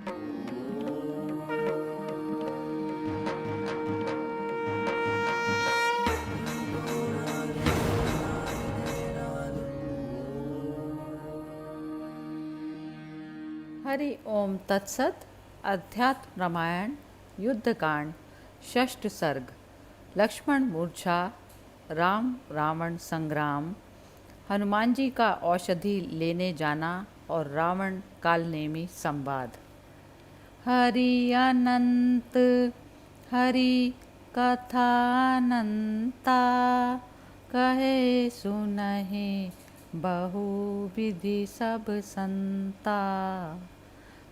हरि ओम तत्सत। अध्यात्म रामायण युद्धकांड षष्ठ सर्ग। लक्ष्मण मूर्छा, राम रावण संग्राम, हनुमान जी का औषधि लेने जाना और रावण कालनेमी संवाद। हरि अनंत हरि कथानंता, कहे सुनहि बहु विधि सब संता।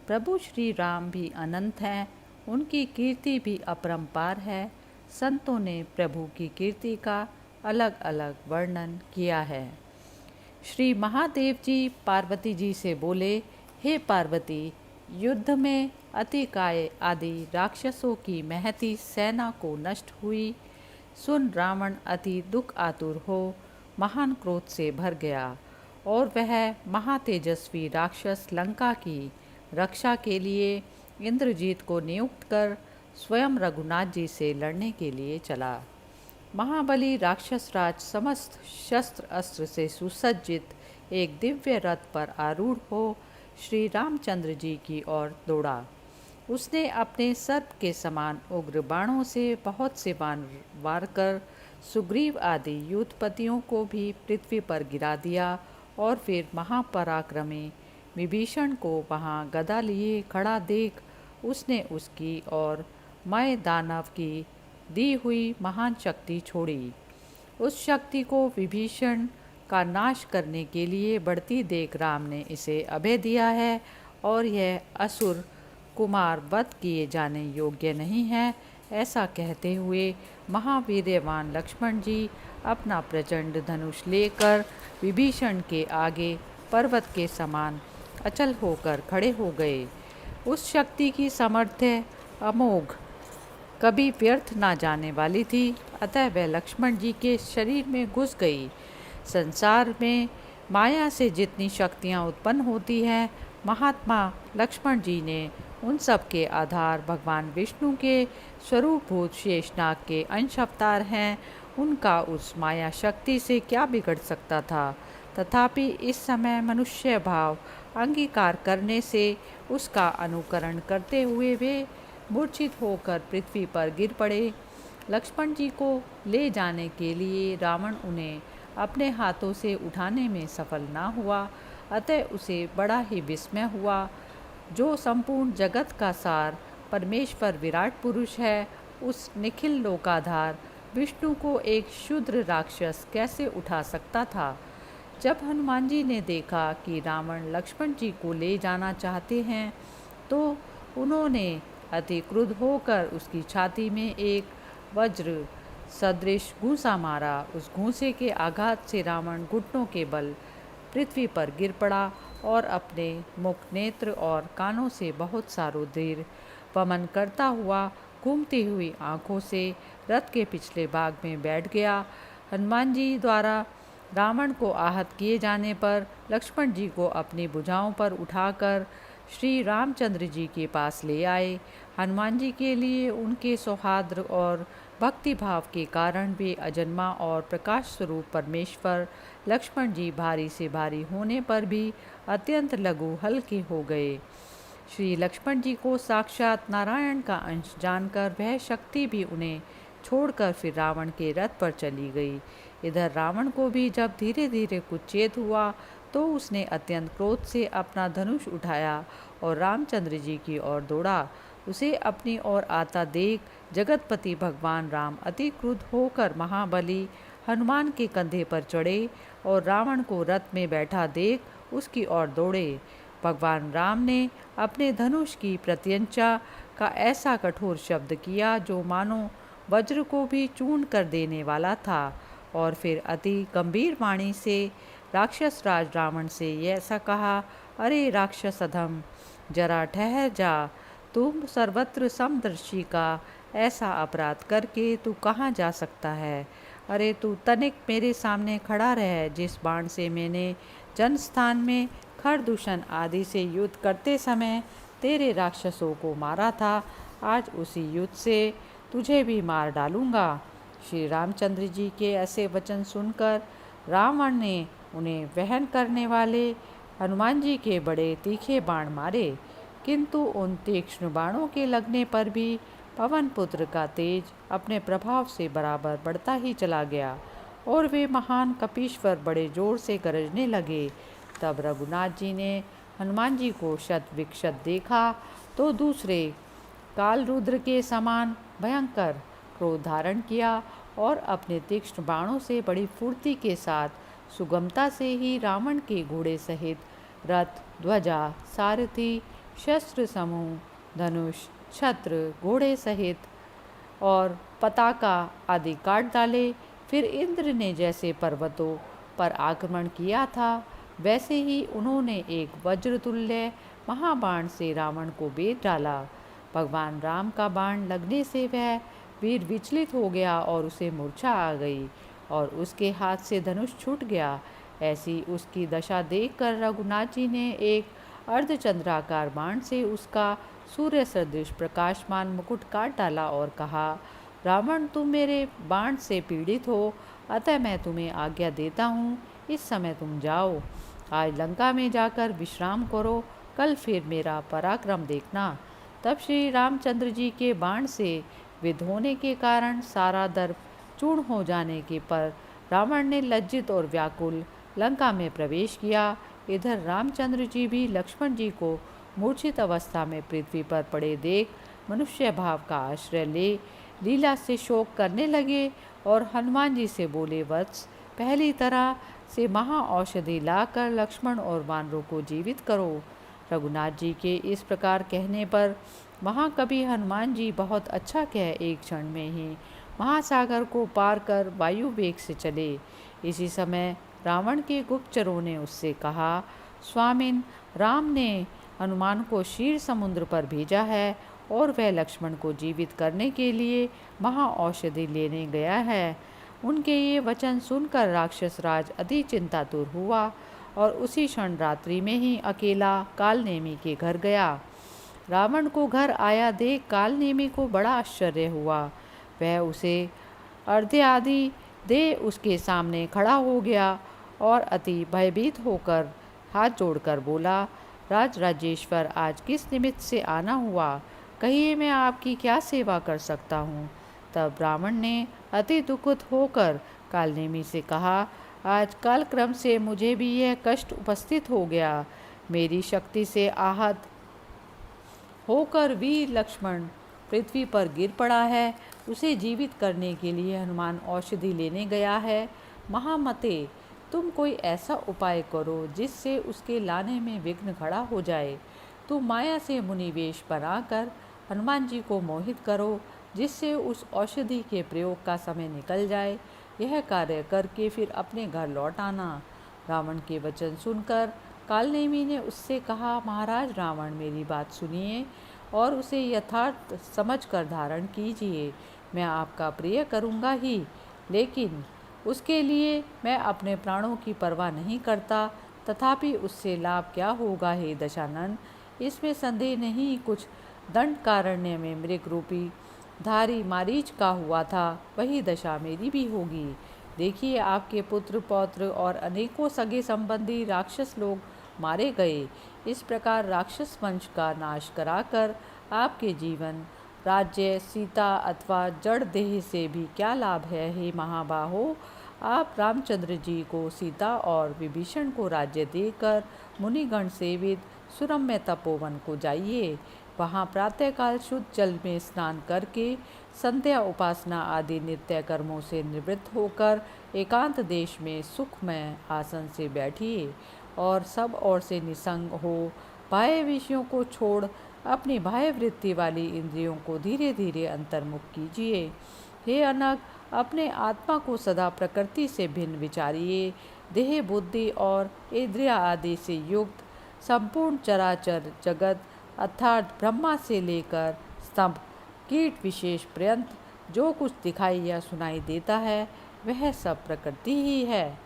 प्रभु श्री राम भी अनंत हैं, उनकी कीर्ति भी अपरंपार है। संतों ने प्रभु की कीर्ति का अलग अलग वर्णन किया है। श्री महादेव जी पार्वती जी से बोले, हे पार्वती, युद्ध में अतिकाय आदि राक्षसों की महती सेना को नष्ट हुई सुन रावण अति दुख आतुर हो महान क्रोध से भर गया और वह महातेजस्वी राक्षस लंका की रक्षा के लिए इंद्रजीत को नियुक्त कर स्वयं रघुनाथ जी से लड़ने के लिए चला। महाबली राक्षस राज समस्त शस्त्र अस्त्र से सुसज्जित एक दिव्य रथ पर आरूढ़ हो श्री रामचंद्र जी की ओर दौड़ा। उसने अपने सर्प के समान उग्र बाणों से बहुत से बाण वार कर सुग्रीव आदि युद्धपतियों को भी पृथ्वी पर गिरा दिया और फिर महापराक्रमी विभीषण को वहां गदा लिए खड़ा देख उसने उसकी और मय दानव की दी हुई महान शक्ति छोड़ी। उस शक्ति को विभीषण का नाश करने के लिए बढ़ती देख राम ने इसे अभय दिया है और यह असुर कुमार वध किए जाने योग्य नहीं है। ऐसा कहते हुए महावीर्यवान लक्ष्मण जी अपना प्रचंड धनुष लेकर विभीषण के आगे पर्वत के समान अचल होकर खड़े हो गए। उस शक्ति की सामर्थ्य अमोघ, कभी व्यर्थ ना जाने वाली थी, अतः वह लक्ष्मण जी के शरीर में घुस गई। संसार में माया से जितनी शक्तियाँ उत्पन्न होती हैं, महात्मा लक्ष्मण जी ने उन सब के आधार भगवान विष्णु के स्वरूपभूत शेषनाग के अंश अवतार हैं। उनका उस माया शक्ति से क्या बिगड़ सकता था। तथापि इस समय मनुष्य भाव अंगीकार करने से उसका अनुकरण करते हुए वे मूर्छित होकर पृथ्वी पर गिर पड़े। लक्ष्मण जी को ले जाने के लिए रावण उन्हें अपने हाथों से उठाने में सफल ना हुआ, अतः उसे बड़ा ही विस्मय हुआ। जो संपूर्ण जगत का सार परमेश्वर विराट पुरुष है, उस निखिल लोकाधार विष्णु को एक क्षुद्र राक्षस कैसे उठा सकता था। जब हनुमान जी ने देखा कि रावण लक्ष्मण जी को ले जाना चाहते हैं, तो उन्होंने अति क्रुद्ध होकर उसकी छाती में एक वज्र सदृश घूंसा मारा। उस घूंसे के आघात से रावण घुटनों के बल पृथ्वी पर गिर पड़ा और अपने मुख, नेत्र और कानों से बहुत सा रुधिर वमन करता हुआ घूमती हुई आँखों से रथ के पिछले भाग में बैठ गया। हनुमान जी द्वारा रावण को आहत किए जाने पर लक्ष्मण जी को अपनी भुजाओं पर उठाकर श्री रामचंद्र जी के पास ले आए। हनुमान जी के लिए उनके सौहार्द और भक्ति भाव के कारण वे अजन्मा और प्रकाश स्वरूप परमेश्वर लक्ष्मण जी भारी से भारी होने पर भी अत्यंत लघु हल्के हो गए। श्री लक्ष्मण जी को साक्षात नारायण का अंश जानकर वह शक्ति भी उन्हें छोड़कर फिर रावण के रथ पर चली गई। इधर रावण को भी जब धीरे धीरे कुछ चेत हुआ तो उसने अत्यंत क्रोध से अपना धनुष उठाया और रामचंद्र जी की ओर दौड़ा। उसे अपनी ओर आता देख जगतपति भगवान राम अति क्रुद्ध होकर महाबली हनुमान के कंधे पर चढ़े और रावण को रथ में बैठा देख उसकी ओर दौड़े। भगवान राम ने अपने धनुष की प्रत्यंचा का ऐसा कठोर शब्द किया जो मानो वज्र को भी चूर्ण कर देने वाला था और फिर अति गंभीर वाणी से राक्षस राज रावण से ऐसा कहा, अरे राक्षस अधम, जरा ठहर जा। तुम सर्वत्र समदर्शी का ऐसा अपराध करके तू कहाँ जा सकता है। अरे तू तनिक मेरे सामने खड़ा रह। जिस बाण से मैंने जनस्थान में खरदूषण आदि से युद्ध करते समय तेरे राक्षसों को मारा था, आज उसी युद्ध से तुझे भी मार डालूंगा। श्री रामचंद्र जी के ऐसे वचन सुनकर रावण ने उन्हें वहन करने वाले हनुमान जी के बड़े तीखे बाण मारे, किंतु उन तीक्ष्ण बाणों के लगने पर भी पवन पुत्र का तेज अपने प्रभाव से बराबर बढ़ता ही चला गया और वे महान कपीश्वर बड़े जोर से गरजने लगे। तब रघुनाथ जी ने हनुमान जी को शत विक्षत देखा तो दूसरे कालरुद्र के समान भयंकर क्रोध धारण किया और अपने तीक्ष्ण बाणों से बड़ी फुर्ती के साथ सुगमता से ही रावण के घोड़े सहित रथ, ध्वजा, सारथी, शस्त्र समूह, धनुष, छत्र, घोड़े सहित और पताका आदि काट डाले। फिर इंद्र ने जैसे पर्वतों पर आक्रमण किया था, वैसे ही उन्होंने एक वज्रतुल्य महाबाण से रावण को बेध डाला। भगवान राम का बाण लगने से वह वीर विचलित हो गया और उसे मूर्छा आ गई और उसके हाथ से धनुष छूट गया। ऐसी उसकी दशा देखकर रघुनाथ जी ने एक अर्धचंद्राकार बाण से उसका सूर्य सदृश प्रकाशमान मुकुट काट डाला और कहा, रावण, तुम मेरे बाण से पीड़ित हो, अतः मैं तुम्हें आज्ञा देता हूँ, इस समय तुम जाओ। आज लंका में जाकर विश्राम करो, कल फिर मेरा पराक्रम देखना। तब श्री रामचंद्र जी के बाण से विद्ध होने के कारण सारा दर्प चूर्ण हो जाने के पर रावण ने लज्जित और व्याकुल लंका में प्रवेश किया। इधर रामचंद्र जी भी लक्ष्मण जी को मूर्छित अवस्था में पृथ्वी पर पड़े देख मनुष्य भाव का आश्रय ले लीला से शोक करने लगे और हनुमान जी से बोले, वत्स, पहली तरह से महा औषधि लाकर लक्ष्मण और वानरों को जीवित करो। रघुनाथ जी के इस प्रकार कहने पर महाकवि हनुमान जी बहुत अच्छा कह एक क्षण में ही महासागर को पार कर वायु वेग से चले। इसी समय रावण के गुप्तचरों ने उससे कहा, स्वामिन, राम ने हनुमान को क्षीर समुद्र पर भेजा है और वह लक्ष्मण को जीवित करने के लिए महा औषधि लेने गया है। उनके ये वचन सुनकर राक्षस राज अति चिंतातुर हुआ और उसी क्षण रात्रि में ही अकेला कालनेमी के घर गया। रावण को घर आया देख कालनेमी को बड़ा आश्चर्य हुआ। वह उसे अर्घ्य आदि दे उसके सामने खड़ा हो गया और अति भयभीत होकर हाथ जोड़कर बोला, राजराजेश्वर, आज किस निमित्त से आना हुआ? कहिए, मैं आपकी क्या सेवा कर सकता हूँ? तब ब्राह्मण ने अति दुखित होकर कालनेमी से कहा, आज कालक्रम से मुझे भी यह कष्ट उपस्थित हो गया। मेरी शक्ति से आहत होकर वीर लक्ष्मण पृथ्वी पर गिर पड़ा है। उसे जीवित करने के लिए हनुमान औषधि लेने गया है। महामते, तुम कोई ऐसा उपाय करो जिससे उसके लाने में विघ्न खड़ा हो जाए। तुम माया से मुनिवेश बनाकर हनुमान जी को मोहित करो, जिससे उस औषधि के प्रयोग का समय निकल जाए। यह कार्य करके फिर अपने घर लौट आना। रावण के वचन सुनकर कालनेमी ने उससे कहा, महाराज रावण, मेरी बात सुनिए और उसे यथार्थ समझकर धारण कीजिए। मैं आपका प्रिय करूँगा ही, लेकिन उसके लिए मैं अपने प्राणों की परवाह नहीं करता। तथापि उससे लाभ क्या होगा हे दशानन, इसमें संदेह नहीं। कुछ दंडकारण्य में मृग रूपी धारी मारीच का हुआ था, वही दशा मेरी भी होगी। देखिए, आपके पुत्र पौत्र और अनेकों सगे संबंधी राक्षस लोग मारे गए। इस प्रकार राक्षस वंश का नाश कराकर आपके जीवन, राज्य, सीता अथवा जड़ देह से भी क्या लाभ है हे महाबाहो? आप रामचंद्र जी को सीता और विभीषण को राज्य देकर मुनिगण सेवित सुरम्य तपोवन को जाइए। वहाँ प्रातःकाल शुद्ध जल में स्नान करके संध्या उपासना आदि नित्य कर्मों से निवृत्त होकर एकांत देश में सुखमय आसन से बैठिए और सब ओर से निसंग हो बाह्य विषयों को छोड़ अपनी बाह्य वृत्ति वाली इंद्रियों को धीरे धीरे अंतर्मुख कीजिए। हे अनग, अपने आत्मा को सदा प्रकृति से भिन्न विचारिए। देह, बुद्धि और इंद्रिया आदि से युक्त संपूर्ण चराचर जगत अर्थात ब्रह्मा से लेकर स्तंभ कीट विशेष पर्यंत जो कुछ दिखाई या सुनाई देता है, वह सब प्रकृति ही है।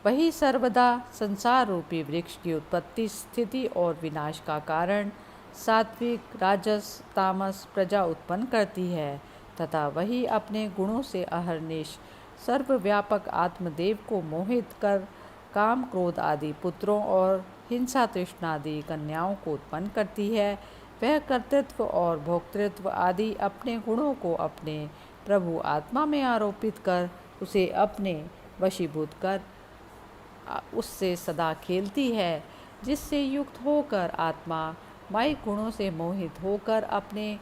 वही सर्वदा संसार रूपी वृक्ष की उत्पत्ति, स्थिति और विनाश का कारण सात्विक, राजस, तामस प्रजा उत्पन्न करती है तथा वही अपने गुणों से अहर्निश सर्वव्यापक आत्मदेव को मोहित कर काम, क्रोध आदि पुत्रों और हिंसा, तृष्णा आदि कन्याओं को उत्पन्न करती है। वह कर्तृत्व और भोक्तृत्व आदि अपने गुणों को अपने प्रभु आत्मा में आरोपित कर उसे अपने वशीभूत कर उससे सदा खेलती है, जिससे युक्त होकर आत्मा मायिक गुणों से मोहित होकर अपने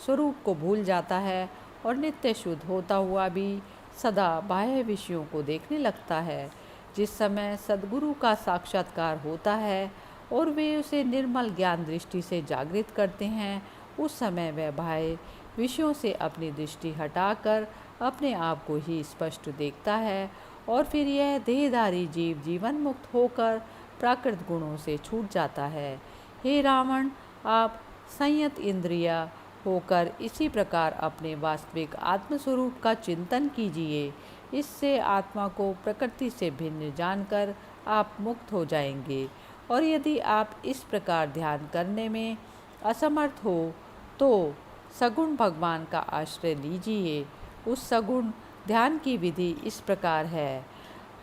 स्वरूप को भूल जाता है और नित्य शुद्ध होता हुआ भी सदा बाह्य विषयों को देखने लगता है। जिस समय सद्गुरु का साक्षात्कार होता है और वे उसे निर्मल ज्ञान दृष्टि से जागृत करते हैं, उस समय वह बाह्य विषयों से अपनी दृष्टि हटाकर अपने आप को ही स्पष्ट देखता है और फिर यह देहधारी जीव जीवन मुक्त होकर प्राकृत गुणों से छूट जाता है। हे रावण, आप संयत इंद्रिया होकर इसी प्रकार अपने वास्तविक आत्मस्वरूप का चिंतन कीजिए। इससे आत्मा को प्रकृति से भिन्न जानकर आप मुक्त हो जाएंगे। और यदि आप इस प्रकार ध्यान करने में असमर्थ हो तो सगुण भगवान का आश्रय लीजिए। उस सगुण ध्यान की विधि इस प्रकार है।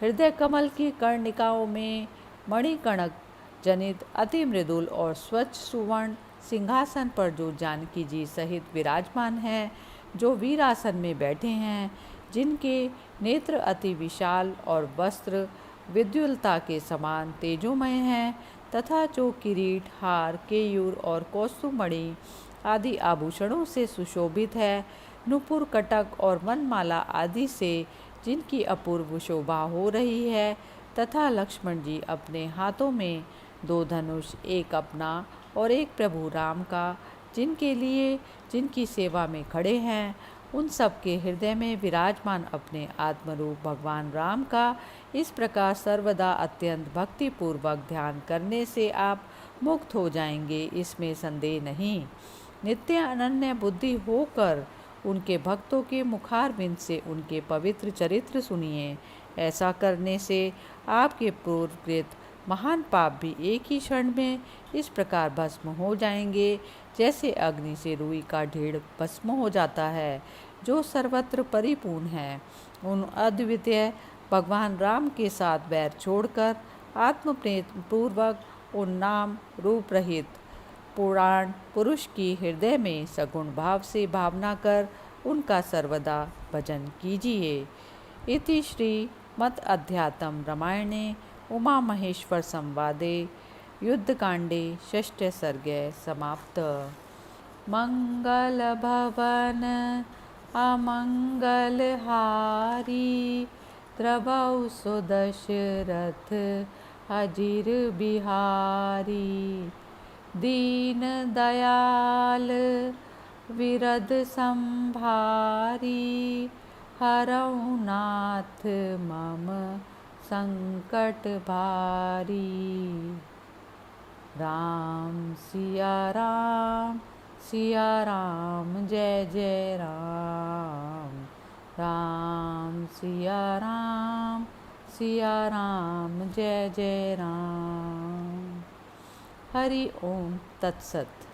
हृदय कमल की कर्णिकाओं में मणिकणक जनित अति मृदुल और स्वच्छ सुवर्ण सिंहासन पर जो जानकी जी सहित विराजमान हैं, जो वीरासन में बैठे हैं, जिनके नेत्र अति विशाल और वस्त्र विद्युलता के समान तेजोमय हैं तथा जो किरीट, हार, केयूर और कौस्तुभमणि आदि आभूषणों से सुशोभित है, नुपुर, कटक और वनमाला आदि से जिनकी अपूर्व शोभा हो रही है, तथा लक्ष्मण जी अपने हाथों में 2 धनुष, एक अपना और एक प्रभु राम का, जिनके लिए जिनकी सेवा में खड़े हैं, उन सब के हृदय में विराजमान अपने आत्मरूप भगवान राम का इस प्रकार सर्वदा अत्यंत भक्तिपूर्वक ध्यान करने से आप मुक्त हो जाएंगे, इसमें संदेह नहीं। नित्य अनन्य बुद्धि होकर उनके भक्तों के मुखारविंद से उनके पवित्र चरित्र सुनिए। ऐसा करने से आपके पूर्वकृत महान पाप भी एक ही क्षण में इस प्रकार भस्म हो जाएंगे, जैसे अग्नि से रुई का ढेर भस्म हो जाता है, जो सर्वत्र परिपूर्ण है। उन अद्वितीय भगवान राम के साथ वैर छोड़कर आत्मप्रेम पूर्वक उन नाम रूप रहित पुराण पुरुष की हृदय में सगुण भाव से भावना कर उनका सर्वदा भजन कीजिए। इति श्रीमद् अध्यात्म रामायणे उमा महेश्वर संवादे युद्धकांडे षष्ठ सर्गे समाप्त। मंगल भवन अमंगल हारी, द्रवौ सुदशरथ अजिर बिहारी। दीन दयाल विरद संभारी, हरौ नाथ मम संकट भारी। राम सिया राम जय जय राम। राम सिया राम जय जय राम। हरि ओम तत्सत।